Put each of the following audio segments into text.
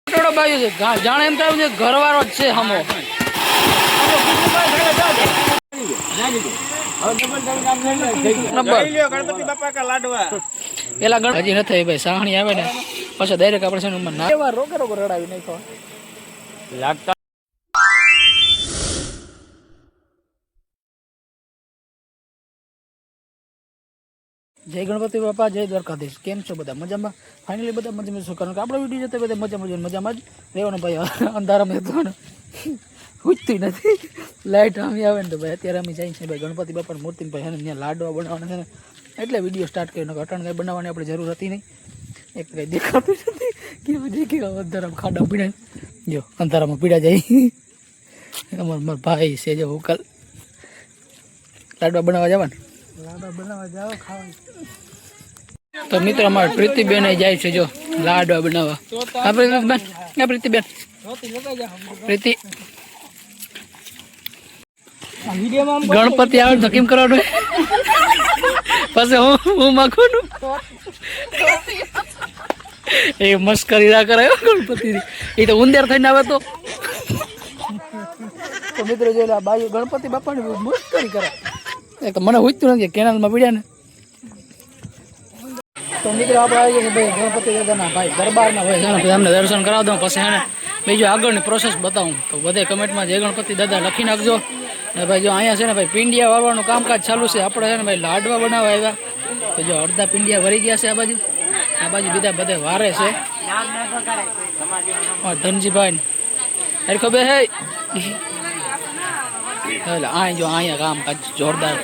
કુટેડો બાજુ છે જાણે એમ થાય છે ઘરવાળો જ છે હમો ગણપતિ બાપા કા લાડવા પેલા હજી નથી ભાઈ સાહણી આવે ને પછી ડાયરેક્ટ આપણે છે ને એવા રોકે રોકે રડાવી નાખો લાગતા જય ગણપતિ બાપા જય દ્વારકાધીશ કેમ છો બધા મજામાં ફાઇનલી બધા મજામાં શું કારણ કે આપણો વિડીયો જતો બધા મજામાં જ રહેવાનું ભાઈ અંધારામાં તો ઉઠતી નથી લાઇટ આવી આવે ને તો ભાઈ અત્યારે અમે જઈએ છીએ ભાઈ ગણપતિ બાપાની મૂર્તિને ભાઈ ત્યાં લાડવા બનાવવાના છે ને એટલે વિડીયો સ્ટાર્ટ કર્યો અટણ કંઈ બનાવવાની આપણે જરૂર હતી નહીં એક કંઈ દેખાતું નથી કેવું દેખી અંધારામાં ખાડા પીડા જો અંધારામાં પીડા જાય અમારા ભાઈ છે જો ઉકલ લાડવા બનાવવા જવા ને લાડવા બનાવવા જાઓ ખાવા તો મિત્રો અમારે પ્રીતિબેન જાય છે જો લાડવા બનાવવા પ્રીતિબેન પ્રીતિ ગણપતિ આવે તો કેમ કરવાનું પછી હું માખું એ મસ્કરી ના કરાયો ગણપતિ એ તો ઉંદર થઈને આવે તો મિત્રો જો બાજુ ગણપતિ બાપાની મસ્કરી કરે એક તો મને પૂછતું નથી કેનાલમાં પીડ્યા ને તો મિત્રો આપણે આવી ગયા ભાઈ ગણપતિ દાદાના ભાઈ દરબારમાં હોય છે ને અમને દર્શન કરાવ દઉં પછી એને બીજું આગળની પ્રોસેસ બતાવું તો બધે કમેન્ટમાં જય ગણપતિ દાદા લખી નાખજો ને ભાઈ જો અહીંયા છે ને ભાઈ પિંડિયા વાળવાનું કામકાજ ચાલુ છે આપણે છે ને ભાઈ લાડવા બનાવવા આવ્યા તો જો અડધા પિંડિયા વળી ગયા છે આ બાજુ બીજા બધે વારે છે ધનજીભાઈ અરે ખબર હે આ જો અહીંયા કામકાજ જોરદાર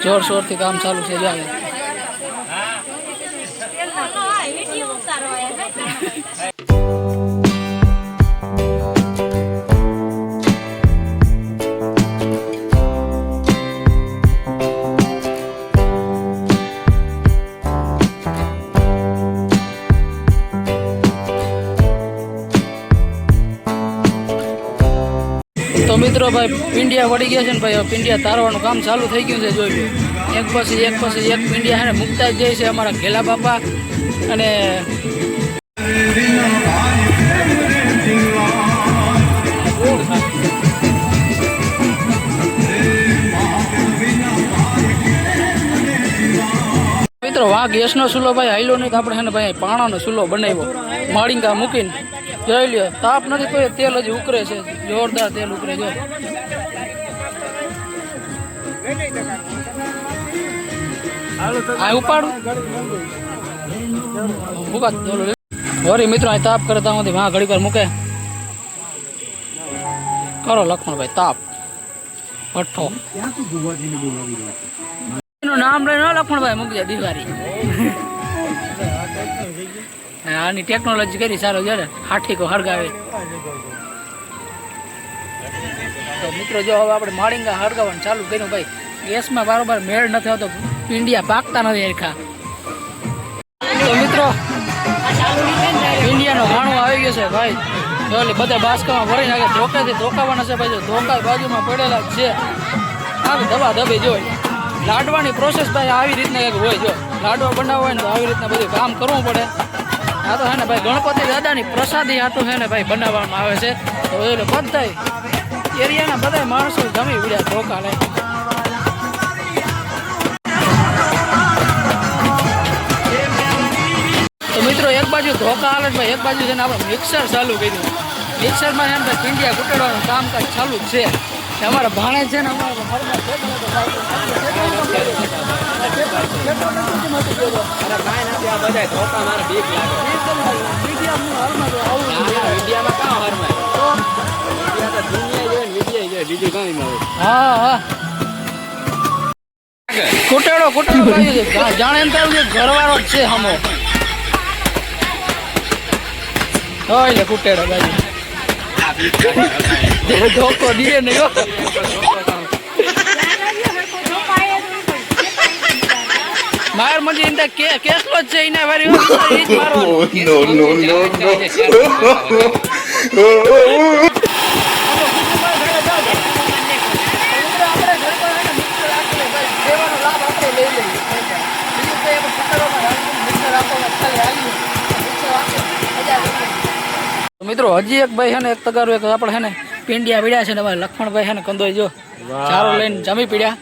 જોરશોરથી કામ ચાલુ છે જો તો મિત્રો ભાઈ પિંડિયા વળી ગયા છે ને ભાઈ પિંડિયા તારવાનું કામ ચાલુ થઈ ગયું છે જોઈ એક પછી એક પિંડિયા છે ને મુકતા જ જાય છે અમારા ઘેલા બાપા અને મિત્રો વાહ ગેસનો ચૂલો ભાઈ હાઈલો નહીં તો આપણે છે ને ભાઈ પાણાનો ચૂલો બનાવ્યો માળીંગા મૂકીને જોઈ લ્યો તાપ નથી તો તેલ હજી ઉકરે છે જોરદાર તેલ ઉકરે જો ઉપાડું વરી મિત્રો અહીં તાપ કરે ત્યાં વાં ઘડી પર મૂકે કરો લક્ષ્મણભાઈ તાપ ભઠ્ઠો એનું નામ લઈને લક્ષ્મણભાઈ મૂકી જાય દિવાળી આની ટેકનોલોજી કરી સારો છે ને હાઠીકો હળગાવે તો મિત્રો જો હવે આપણે માળીંગા હળગાવવાનું ચાલુ કર્યું ભાઈ ગેસમાં બારોબાર મેળ નથી આવતો પિંડિયા પાકતા નથી એરખા તો મિત્રો પિંડિયાનો ઘાણું આવી ગયો છે ભાઈ એટલે બધા બાસકામાં ભરી નાખે ધોકાથી ધોકાવાના છે ભાઈ ધોકા બાજુમાં પડેલા છે આવી દવા દબી જોઈ લાડવાની પ્રોસેસ ભાઈ આવી રીતના એક હોય જો લાડવા બનાવવા હોય ને તો આવી રીતના બધું કામ કરવું પડે આ તો હે ને ભાઈ ગણપતિ દાદાની પ્રસાદી આ તો હે ને ભાઈ બનાવવામાં આવે છે તો એટલે બધા એરિયાના બધા માણસો જમી વિડ્યા ધોકા લે તો મિત્રો એક બાજુ ધોકા હાલે ભાઈ એક બાજુ છે ને આપણે મિક્સર ચાલુ કર્યું મિક્સરમાં છે ને ભાઈ પિંડિયા કૂટવાનું કામકાજ ચાલુ જ છે અમારા ભાણે છે ને કુટેડો જાણે એમ થાય ઘરવાળો જ છે હમો હોય કુટેડો બાજુ ધોકો દીએ ને માર મને ઇંદા કેસલો છે ઇના વારી ઈ જ મારવાનો નો મિત્રો હજી એક ભાઈ છે ને એક તગારું એક આપણે છે ને પિંડિયા પીડ્યા છે ને ભાઈ લખમણભાઈ છે ને કંદોઈ જો ચારો લઈને જમી પીડ્યા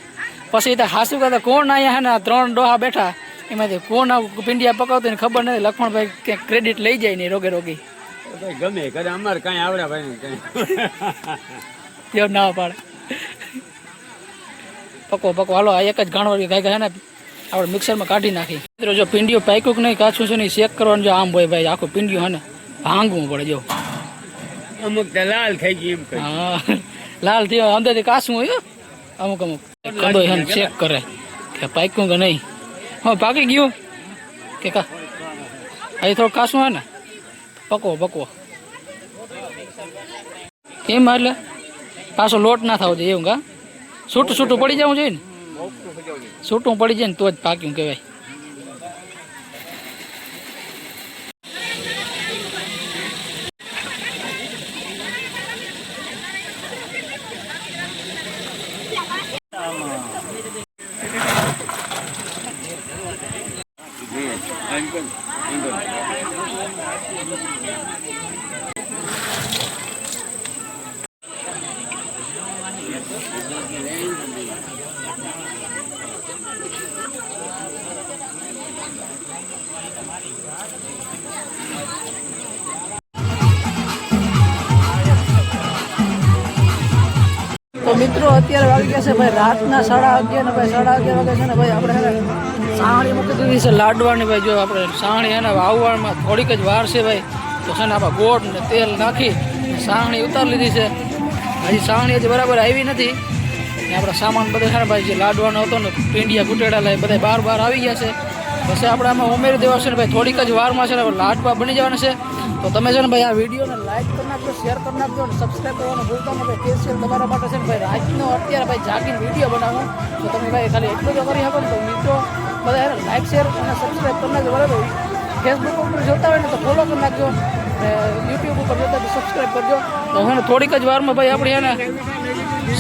પછી ત્યાં હાસુ કરતા કોણ અહીંયા છે ને 3 ડોહા બેઠા એમાંથી કોણ પિંડિયા પકાવતું ને ખબર નથી લખમણભાઈ ક્યાંક ક્રેડિટ લઈ જાય ને રોગે રોગી ગમે કરે અમારે કઈ આવડે ભાઈ કઈ તેઓ ના પાડે પકો હાલો આ એક જ ઘાણવાળી ગાય છે ને આપણે મિક્સરમાં કાઢી નાખી મિત્રો જો પિંડિયું પાક્યું કે નહીં કાચું છે ને ચેક કરવાનું જો આમ હોય ભાઈ આખું પિંડિયું છે ને ભાંગવું પડે જો અમુક તો લાલ થઈ ગઈ એમ હા લાલ થયો અંદરથી કાચું હોય અમુક કંદો છે ને ચેક કરે કે પાક્યું કે નહીં હા પાકી ગયું કે કા અહીં થોડું કાચું હોય ને પકવો એમ એટલે પાછો લોટ ના થવો જોઈએ એવું કા છૂટું પડી જવું જોઈએ ને છૂટું પડી જાય ને તો જ પાક્યું કહેવાય તો મિત્રો અત્યારે વાગી ગયા છે ભાઈ રાતના 11:30 ને ભાઈ 11:30 વાગે છે ને ભાઈ આપણે સાવણી મૂકી દીધી છે લાડવાની ભાઈ જો આપણે સાવણી એને આવવામાં થોડીક જ વાર છે ભાઈ તો છે ને આપણે ગોળ ને તેલ નાખી સાવણી ઉતારી લીધી છે હજી સાવણી હજી બરાબર આવી નથી ને આપણે સામાન બધો છે ને ભાઈ જે લાડવાનો હતો ને પીંડિયા કુટેડા લાવી બધા બહાર આવી ગયા છે પછી આપણે આમાં ઉમેરી દેવા છે ને ભાઈ થોડીક જ વારમાં છે ને લાડવા બની જવાના છે તો તમે છે ને ભાઈ આ વિડીયોને લાઈક કરી નાખજો શેર કરી નાખજો અને સબસ્ક્રાઈબ કરવાનું ભૂલતા નહીં ભાઈ સ્પેશિયલ તમારા માટે છે ને ભાઈ રાતનો અત્યારે ભાઈ જાગીને વિડીયો બનાવું તો તમે ભાઈ ખાલી એટલું જ કરી શકો ને તો મિત્રો બધા એને લાઈક શેર અને સબસ્ક્રાઈબ કરી નાખજો બરાબર ફેસબુક ઉપર જોતા હોય ને તો ફોલો કરી નાખજો યુટ્યુબ ઉપર જોતા તો સબસ્ક્રાઈબ કરજો તો હવે થોડીક જ વારમાં ભાઈ આપણી એને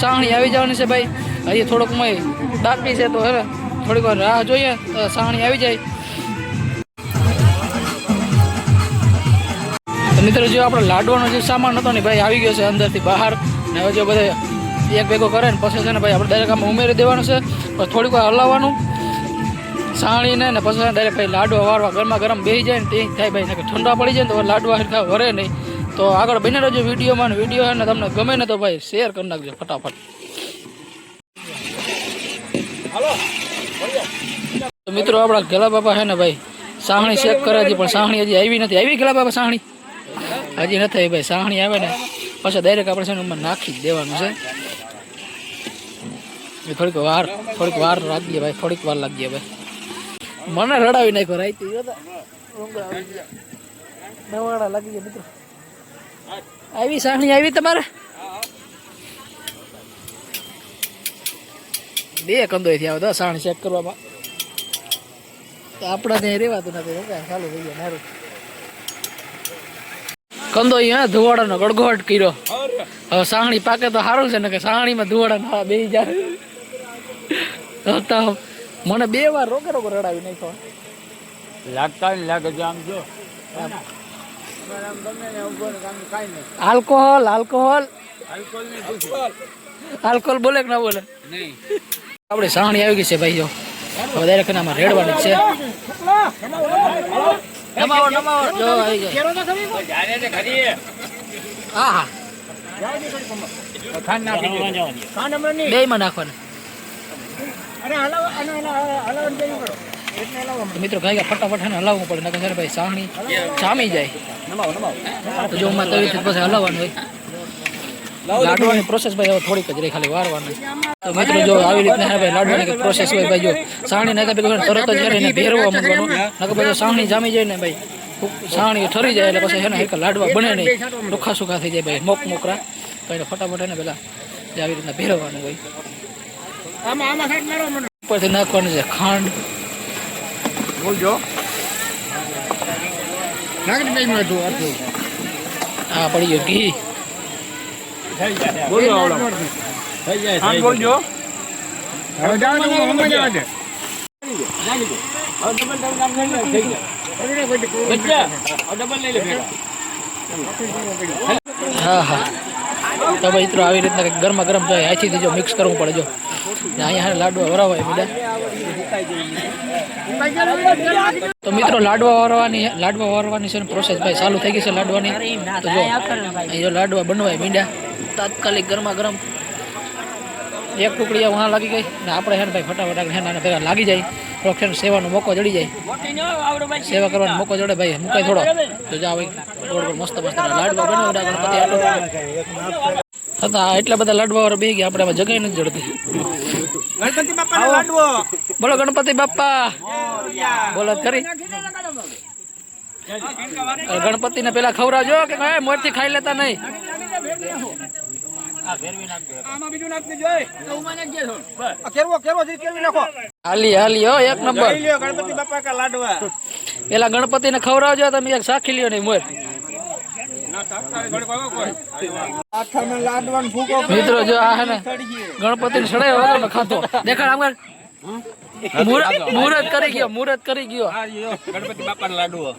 સાવણી આવી જવાની છે ભાઈ હજી થોડોક મય બાકી છે તો હવે થોડીક વાર રાહ જોઈએ તો સાવણી આવી જાય મિત્રો જો આપણે લાડવાનો જે સામાન હતો ને ભાઈ આવી ગયો છે અંદરથી બહાર ને હવે જો બધે એક ભેગો કરે ને પછી છે ને ભાઈ આપણે ડાયરેક્ટ આમાં ઉમેરી દેવાનું છે પછી થોડીક વાર હલાવવાનું સાણીને ને પછી ડાયરેક્ટ ભાઈ લાડવા વાળવા ગરમા ગરમ બેસી જાય ને તે થાય ભાઈ ને ઠંડા પડી જાય ને તો લાડવા હરખા વરે નહીં તો આગળ બની રહેજો વિડીયોમાં ને વિડીયો ને તમને ગમે ને તો ભાઈ શેર કરી નાખજો ફટાફટ તો મિત્રો આપણા ગેલા બાપા છે ને ભાઈ સાહણી ચેક કરે છે પણ સાહણી હજી આવી નથી આવી ગેલા બાપા સાહણી હજી નથી આવી ભાઈ સાહણી આવે ને પછી ડાયરેક્ટ આપણે છે ને એમાં નાખી જ દેવાનું છે થોડીક વાર લાગીએ ભાઈ થોડીક વાર લાગીએ ભાઈ મને રડાવી નાખ્યો રાઈતી નવાડા લાગી ગયા મિત્રો આવી સાહણી આવી તમારે બે કંદોયથી આવે તો સાહણી ચેક કરવામાં આપણા ત્યાં રેવાતું નથી ચાલુ થઈ ગયા સારું કંદો અહીંયા ધુવાડાનો ગડગોટ કર્યો હવે સાહણી પાકે તો સારું છે ને કે સાહણીમાં ધુવાડા ના બેસી જાય તો મને 2 વાર રોકે રડાવી નાખ્યો લાગતા ને લાગે છે આમ જો આલ્કોહોલ બોલે કે ના બોલે આપણે સાહણી આવી ગઈ છે ભાઈ જો વધારે ખાનામાં રેડવાની છે નમાવો જો આવી જાય હા બે માં નાખવાના મિત્રો ગાય ફટાફટ ને હલાવવું પડે નકર ભાઈ સાહણી જામી જાય તો જો માં તવીથી પછી હલાવવાનું હોય લાડવાની પ્રોસેસ ભાઈ હવે થોડીક જ રહી ખાલી વારવાની તો મિત્રો જો આવી રીતના ભાઈ લાડવાની પ્રોસેસ હોય ભાઈ જો સાહણી નાખ્યા ભેગું તરત જ એને ભેરવા મૂકવાનું નકર પછી સાહણી જામી જાય ને ભાઈ સાહણી ઠરી જાય એટલે પછી એને હરખા લાડવા બને નહીં રૂખા સુખા થઈ જાય ભાઈ મોકરા તો એને ફટાફટ એને પેલા આવી રીતના ભેરવવાનું હોય ઉપરથી નાખવાનું છે ખાંડ બોલજો હા પડી ગયો ઘી બોલજો હા હા તો ભાઈ મિત્રો આવી રીતના કંઈક ગરમા ગરમ જાય અહીંથી જો મિક્સ કરવું પડે જો ને અહીંયા લાડવા વરાવાય મીડા તો મિત્રો લાડવા વરવાની છે પ્રોસેસ ભાઈ ચાલુ થઈ ગઈ છે લાડવાની તો જો અહીં જો લાડવા બનવાય મીડા તાત્કાલિક ગરમા ગરમ એક ટુકડી વહાં લાગી ગઈ ને આપણે હેને ભાઈ ફટાફટ આગળ હેને ભેગા લાગી જાય પ્રોક્ષણ સેવાનો મોકો જડી જાય સેવા કરવાનો મોકો જડે ભાઈ મુકાય થોડો તો જા ભાઈ થોડો મસ્ત મસ્ત લાડવા બનાવડા ગણપતિ આટો હતા એટલા બધા લાડવા વાળા બે ગયા આપણે એમાં જગાઈ નથી જડતી ગણપતિ બાપાનો લાડવો બોલો ગણપતિ બાપા બોલો ખરી ગણપતિ ને પેલા ખવડાવજો કે મોરથી ખાઈ લેતા નહીં હાલી હો એક નંબર ગણપતિ બાપા કા લાડવા પેલા ગણપતિ ને ખવડાવજો તમે એક સાખી લ્યો નહીં મોર મિત્રો જો આ હે ને ગણપતિ ને સડાયો વગર નો ખાતો દેખાડ આમ મુહૂર્ત કરી ગયો ગણપતિ બાપા નો લાડવો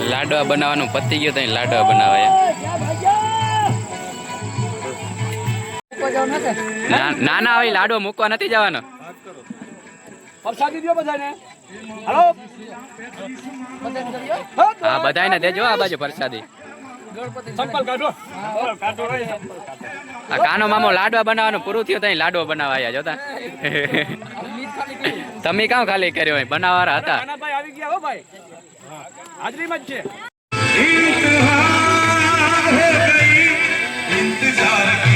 લાડવા બનાવવાનું પતી ગયું તો લાડવા બનાવાય ના ના હવે લાડવો મૂકવા નથી જવાનો હા બધાને દેજો આ બાજુ પ્રસાદી આ કાનો મામો લાડવા બનાવવાનું પૂરું થયું ત્યાં લાડવો બનાવાયા જોતા તમે કામ ખાલી કર્યો હોય બનાવવાળા હતા આવી ગયા હો ભાઈ હાજરીમાં જ છે इंतजार